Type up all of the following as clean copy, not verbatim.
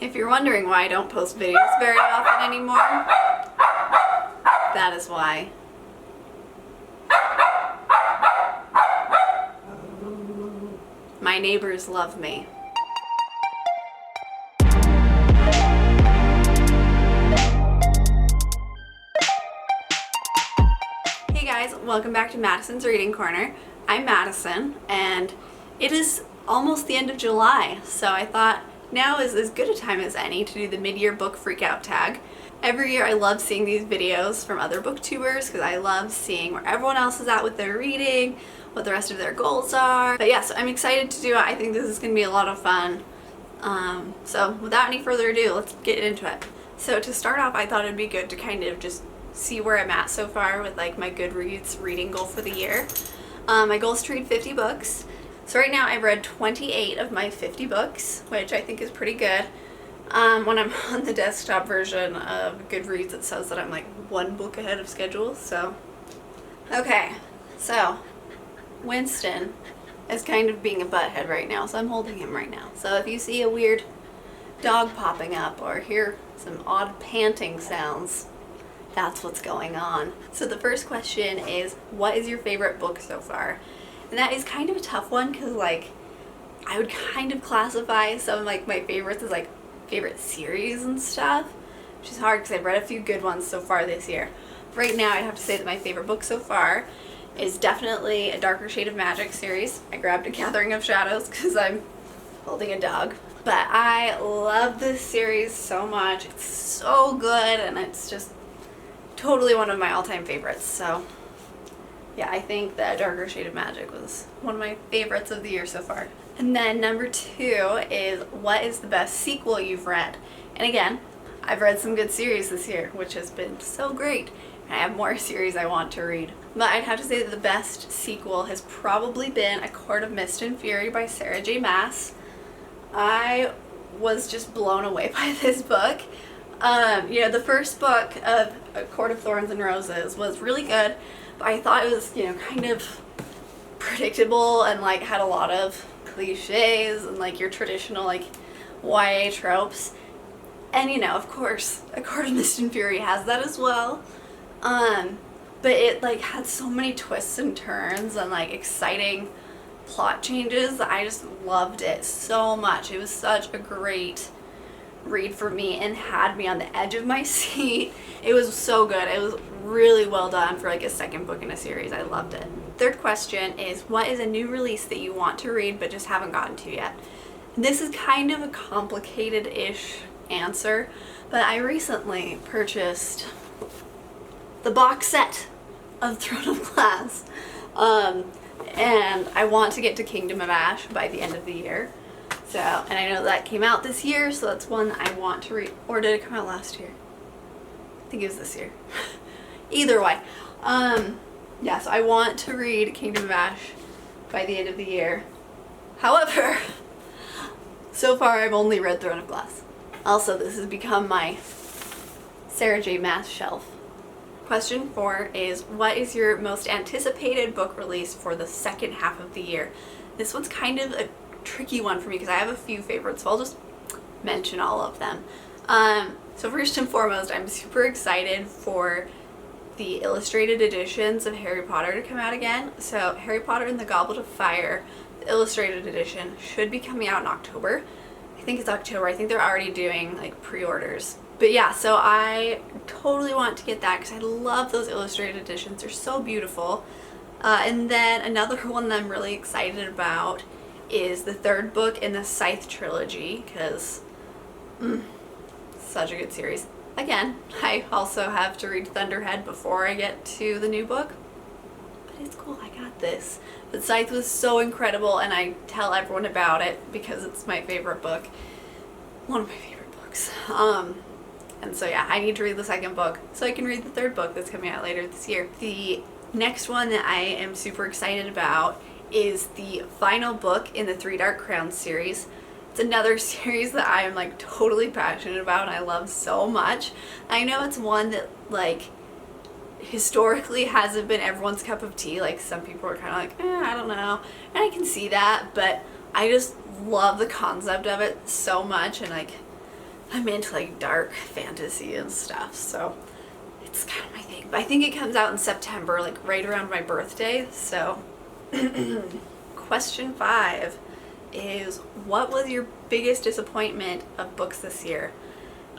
If you're wondering why I don't post videos very often anymore, that is why. My neighbors love me. Hey guys, welcome back to Madison's Reading Corner. I'm Madison, and it is almost the end of July, so I thought now is as good a time as any to do the mid-year book freakout tag. Every year I love seeing these videos from other booktubers because I love seeing where everyone else is at with their reading, what the rest of their goals are. But yeah, so I'm excited to do it. I think this is going to be a lot of fun. So without any further ado, let's get into it. So to start off, I thought it'd be good to kind of just see where I'm at so far with like my Goodreads reading goal for the year. My goal is to read 50 books. So right now I've read 28 of my 50 books, which I think is pretty good. When I'm on the desktop version of Goodreads, it says that I'm like one book ahead of schedule, so. Okay, so Winston is kind of being a butthead right now, so I'm holding him right now. So if you see a weird dog popping up or hear some odd panting sounds, that's what's going on. So the first question is, what is your favorite book so far? And that is kind of a tough one because like I would kind of classify some of like my favorites as like favorite series and stuff, which is hard because I've read a few good ones so far this year. Right now I'd have to say that my favorite book so far is definitely a Darker Shade of Magic series. I grabbed A Gathering of Shadows because I'm holding a dog. But I love this series so much. It's so good and it's just totally one of my all-time favorites. So yeah, I think that Darker Shade of Magic was one of my favorites of the year so far. And then number 2 is, what is the best sequel you've read? And again, I've read some good series this year, which has been so great. I have more series I want to read. But I'd have to say that the best sequel has probably been A Court of Mist and Fury by Sarah J. Maas. I was just blown away by this book. The first book of A Court of Thorns and Roses was really good, but I thought it was, kind of predictable and like had a lot of cliches and like your traditional like YA tropes. And of course, A Court of Mist and Fury has that as well. But it like had so many twists and turns and like exciting plot changes that I just loved it so much. It was such a great read for me and had me on the edge of my seat. It was so good. It was really well done for like a second book in a series. I loved it. Third question is, what is a new release that you want to read but just haven't gotten to yet? This is kind of a complicated-ish answer, but I recently purchased the box set of Throne of Glass, and I want to get to Kingdom of Ash by the end of the year. So, and I know that came out this year, so that's one I want to read. Or did it come out last year? I think it was this year. Either way. So I want to read Kingdom of Ash by the end of the year. However, so far I've only read Throne of Glass. Also, this has become my Sarah J. Maas shelf. Question 4 is, what is your most anticipated book release for the second half of the year? This one's kind of a tricky one for me because I have a few favorites, so I'll just mention all of them. So first and foremost, I'm super excited for the illustrated editions of Harry Potter to come out again. So Harry Potter and the Goblet of Fire, the illustrated edition, should be coming out in October. I think it's October. I think they're already doing like pre-orders. But yeah, so I totally want to get that because I love those illustrated editions. They're so beautiful. And then another one that I'm really excited about is the third book in the Scythe trilogy because such a good series. Again, I also have to read Thunderhead before I get to the new book, but it's cool, I got this. But Scythe was so incredible and I tell everyone about it because it's my favorite book. One of my favorite books. And so yeah, I need to read the second book so I can read the third book that's coming out later this year. The next one that I am super excited about is the final book in the Three Dark Crowns series. It's another series that I am like totally passionate about and I love so much. I know it's one that like historically hasn't been everyone's cup of tea. Like some people are kind of like, I don't know. And I can see that, but I just love the concept of it so much and like I'm into like dark fantasy and stuff, so it's kind of my thing. But I think it comes out in September, like right around my birthday. So question 5 is, what was your biggest disappointment of books this year?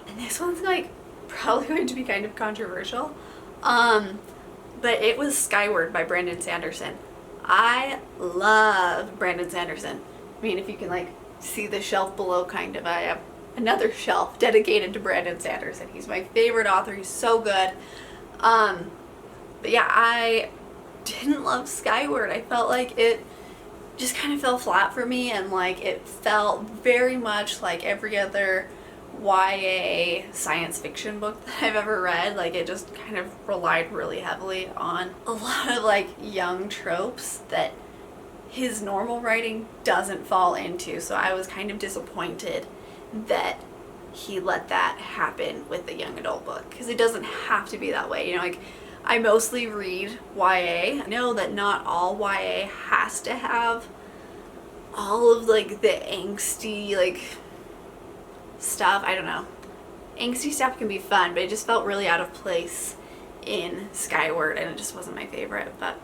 And this one's like probably going to be kind of controversial. But it was Skyward by Brandon Sanderson. I love Brandon Sanderson. I mean, if you can like see the shelf below, kind of, I have another shelf dedicated to Brandon Sanderson. He's my favorite author. He's so good. But yeah, I didn't love Skyward. I felt like it just kind of fell flat for me, and like it felt very much like every other YA science fiction book that I've ever read. Like it just kind of relied really heavily on a lot of like young tropes that his normal writing doesn't fall into. So I was kind of disappointed that he let that happen with the young adult book, because it doesn't have to be that way. You know, like I mostly read YA. I know that not all YA has to have all of like the angsty like stuff. I don't know. Angsty stuff can be fun, but it just felt really out of place in Skyward, and it just wasn't my favorite. But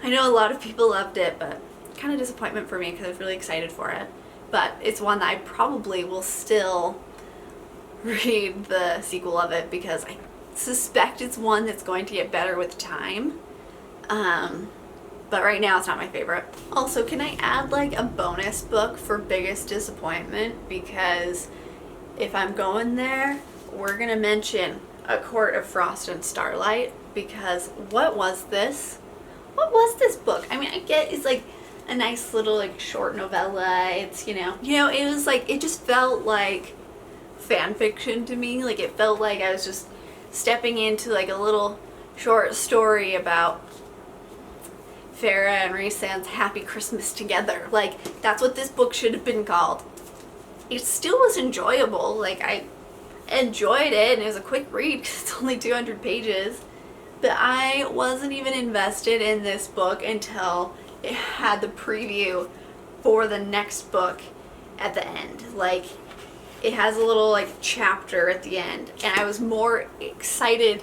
I know a lot of people loved it, but kind of disappointment for me because I was really excited for it. But it's one that I probably will still read the sequel of it, because I suspect it's one that's going to get better with time. But right now it's not my favorite. Also, can I add like a bonus book for biggest disappointment? Because if I'm going there, we're gonna mention A Court of Frost and Starlight, because what was this? What was this book? I mean, I get it's like a nice little like short novella. It's, you know, it was like, it just felt like fan fiction to me. Like it felt like I was just stepping into like a little short story about Farah and Rhysand's happy Christmas together. Like that's what this book should have been called. It still was enjoyable. Like I enjoyed it, and it was a quick read because it's only 200 pages. But I wasn't even invested in this book until it had the preview for the next book at the end. Like it has a little like chapter at the end, and I was more excited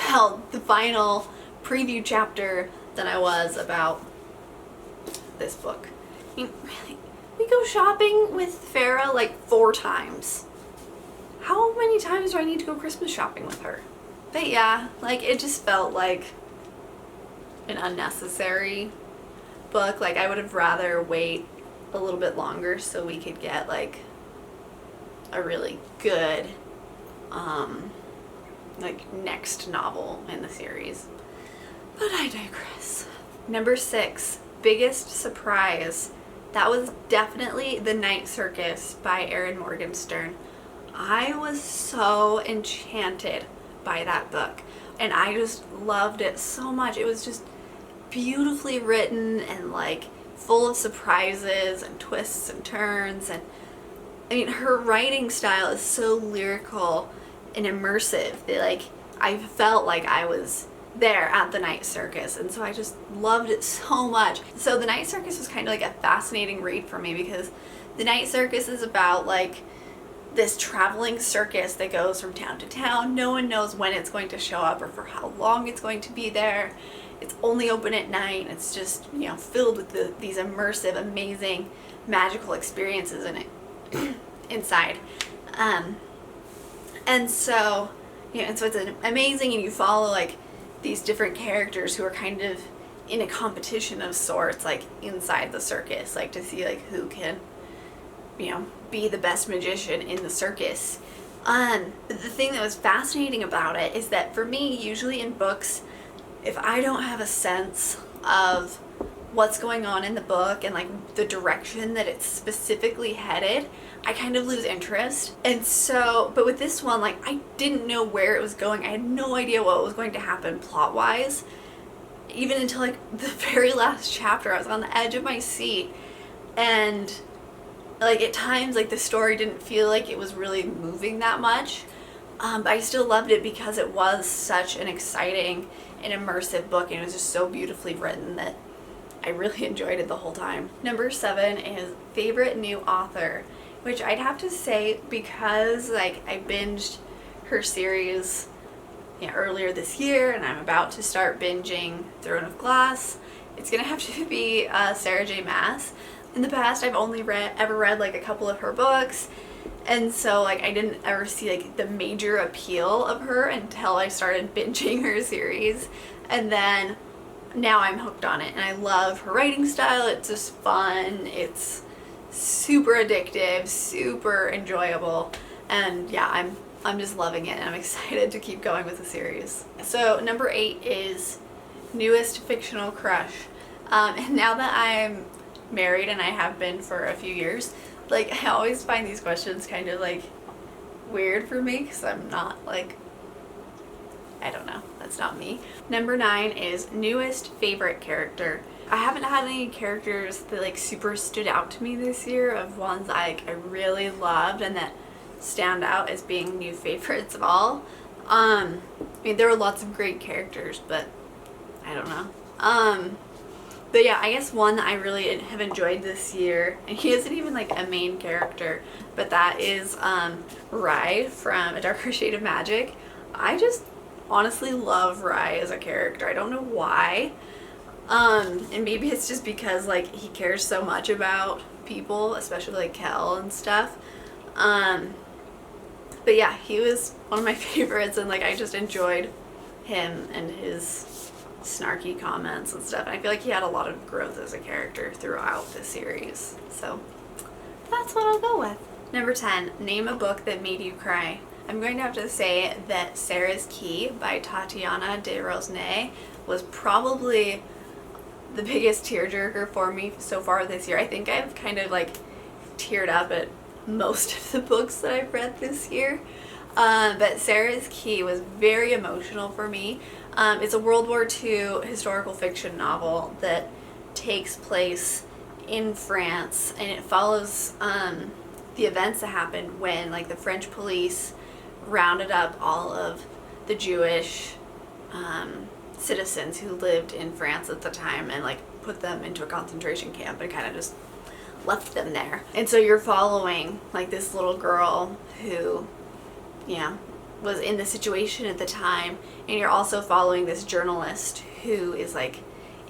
about the final preview chapter than I was about this book. I mean, really, we go shopping with Farah like 4 times. How many times do I need to go Christmas shopping with her? But yeah, like it just felt like an unnecessary book. Like I would have rather wait a little bit longer so we could get like a really good like next novel in the series. But I digress. Number 6, biggest surprise. That was definitely The Night Circus by Erin Morgenstern. I was so enchanted by that book, and I just loved it so much. It was just beautifully written and like full of surprises and twists and turns, and I mean her writing style is so lyrical and immersive that like I felt like I was there at the Night Circus, and so I just loved it so much. So the Night Circus was kind of like a fascinating read for me, because the Night Circus is about like this traveling circus that goes from town to town. No one knows when it's going to show up or for how long it's going to be there. It's only open at night, and it's just, you know, filled with these immersive, amazing, magical experiences in it inside. And so, you know, and so it's amazing, and you follow like these different characters who are kind of in a competition of sorts, like inside the circus, like to see like who can, you know, be the best magician in the circus. But the thing that was fascinating about it is that for me, usually in books, if I don't have a sense of what's going on in the book and like the direction that it's specifically headed, I kind of lose interest. And so, but with this one, like I didn't know where it was going. I had no idea what was going to happen plot-wise, even until like the very last chapter. I was on the edge of my seat, and like at times like the story didn't feel like it was really moving that much, but I still loved it because it was such an exciting and immersive book, and it was just so beautifully written that I really enjoyed it the whole time. Number 7 is favorite new author, which I'd have to say, because like I binged her series earlier this year, and I'm about to start binging Throne of Glass, it's gonna have to be Sarah J. Maas. In the past, I've only ever read like a couple of her books, and so like I didn't ever see like the major appeal of her until I started binging her series, and then now I'm hooked on it, and I love her writing style. It's just fun, it's super addictive, super enjoyable, and yeah, I'm just loving it, and I'm excited to keep going with the series. So number 8 is newest fictional crush. And now that I'm married, and I have been for a few years, like I always find these questions kind of like weird for me, because I'm not like, I don't know, that's not me. Number 9 is newest favorite character. I haven't had any characters that like super stood out to me this year, of ones I really loved and that stand out as being new favorites of all. I mean, there were lots of great characters, but I don't know. But yeah, I guess one that I really have enjoyed this year, and he isn't even like a main character, but that is Rye from A Darker Shade of Magic. I just honestly love Rye as a character. I don't know why. And maybe it's just because like he cares so much about people, especially like Kel and stuff. But yeah, he was one of my favorites, and like I just enjoyed him and his snarky comments and stuff. And I feel like he had a lot of growth as a character throughout the series. So that's what I'll go with. Number 10, name a book that made you cry. I'm going to have to say that Sarah's Key by Tatiana de Rosnay was probably the biggest tearjerker for me so far this year. I think I've kind of like teared up at most of the books that I've read this year. But Sarah's Key was very emotional for me. It's a World War II historical fiction novel that takes place in France, and it follows the events that happened when like the French police rounded up all of the Jewish citizens who lived in France at the time, and like put them into a concentration camp and kind of just left them there. And so you're following like this little girl who was in the situation at the time, and you're also following this journalist who is like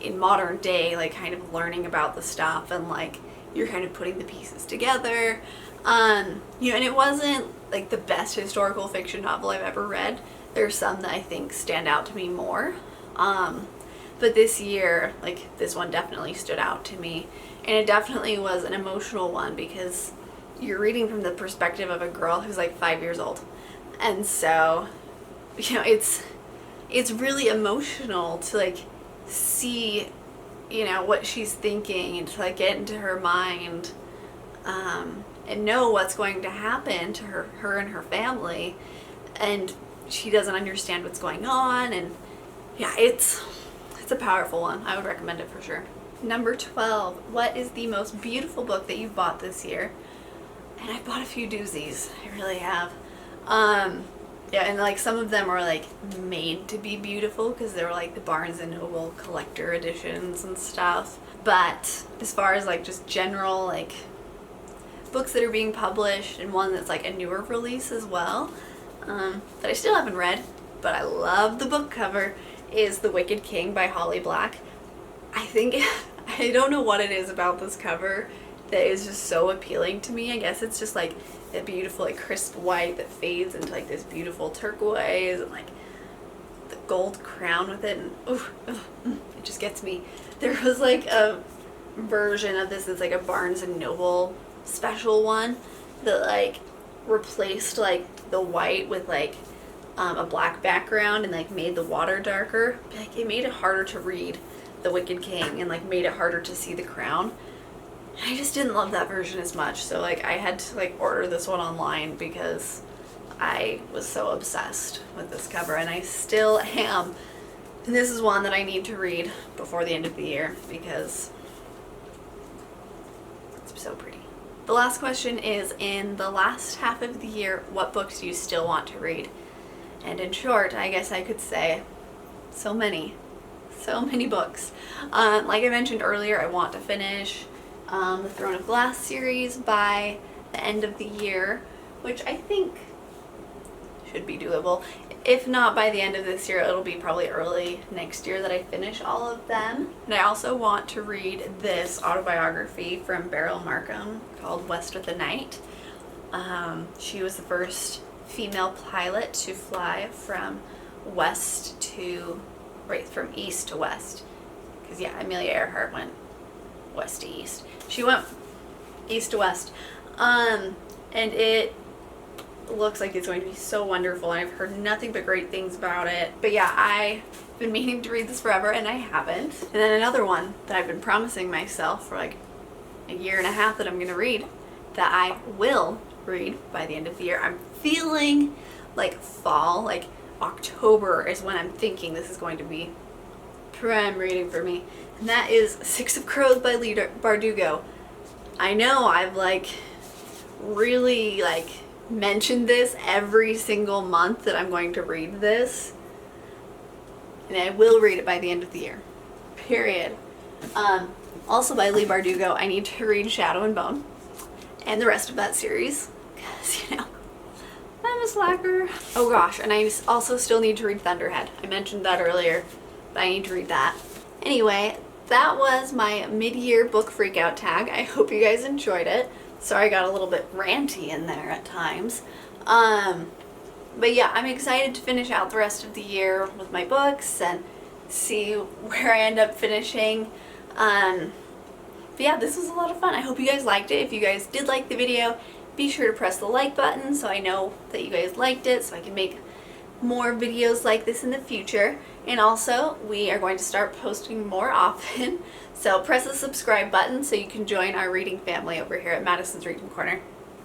in modern day like kind of learning about the stuff, and like you're kind of putting the pieces together. And it wasn't like the best historical fiction novel I've ever read. There's some that I think stand out to me more. But this year, like this one definitely stood out to me, and it definitely was an emotional one because you're reading from the perspective of a girl who's like 5 years old. And so, it's really emotional to like see, what she's thinking, and to like get into her mind, and know what's going to happen to her and her family, and she doesn't understand what's going on. And yeah, it's a powerful one. I would recommend it for sure. Number 12, what is the most beautiful book that you've bought this year? And I bought a few doozies. I really have. Yeah, and like some of them are like made to be beautiful because they were like the Barnes and Noble collector editions and stuff. But as far as like just general like books that are being published, and one that's like a newer release as well, that I still haven't read, but I love the book cover, is The Wicked King by Holly Black. I don't know what it is about this cover that is just so appealing to me. I guess it's just like a beautiful like crisp white that fades into like this beautiful turquoise, and like the gold crown with it, and it just gets me. There was like a version of this that's like a Barnes and Noble special one that like replaced like the white with like a black background and like made the water darker. Like it made it harder to read The Wicked King, and like made it harder to see the crown. I just didn't love that version as much, so like I had to like order this one online because I was so obsessed with this cover, and I still am. And this is one that I need to read before the end of the year because it's so pretty. The last question is, in the last half of the year, what books do you still want to read? And in short, I guess I could say so many books. Like I mentioned earlier, I want to finish the Throne of Glass series by the end of the year, which I think should be doable. If not by the end of this year, it'll be probably early next year that I finish all of them. And I also want to read this autobiography from Beryl Markham called West of the Night. She was the first female pilot to fly from from east to west. Because yeah, Amelia Earhart went west to east. She went east to west. And it looks like it's going to be so wonderful, and I've heard nothing but great things about it. But yeah, I've been meaning to read this forever and I haven't. And then another one that I've been promising myself for like a year and a half that I'm going to read, that I will read by the end of the year. I'm feeling like fall, like October is when I'm thinking this is going to be prime reading for me. And that is Six of Crows by Lee Bardugo. I know I've really mentioned this every single month that I'm going to read this, and I will read it by the end of the year, period. Also by Lee Bardugo, I need to read Shadow and Bone and the rest of that series, because I'm a slacker. Oh gosh, and I also still need to read Thunderhead. I mentioned that earlier, but I need to read that. Anyway, that was my mid-year book freakout tag. I hope you guys enjoyed it. Sorry I got a little bit ranty in there at times. But yeah, I'm excited to finish out the rest of the year with my books and see where I end up finishing. But yeah, this was a lot of fun. I hope you guys liked it. If you guys did like the video, be sure to press the like button so I know that you guys liked it, so I can make more videos like this in the future. And also, we are going to start posting more often, so press the subscribe button so you can join our reading family over here at Madison's Reading Corner.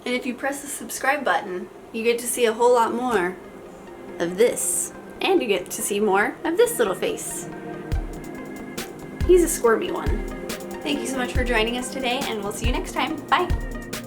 And if you press the subscribe button, you get to see a whole lot more of this. And you get to see more of this little face. He's a squirmy one. Thank you so much for joining us today, and we'll see you next time. Bye!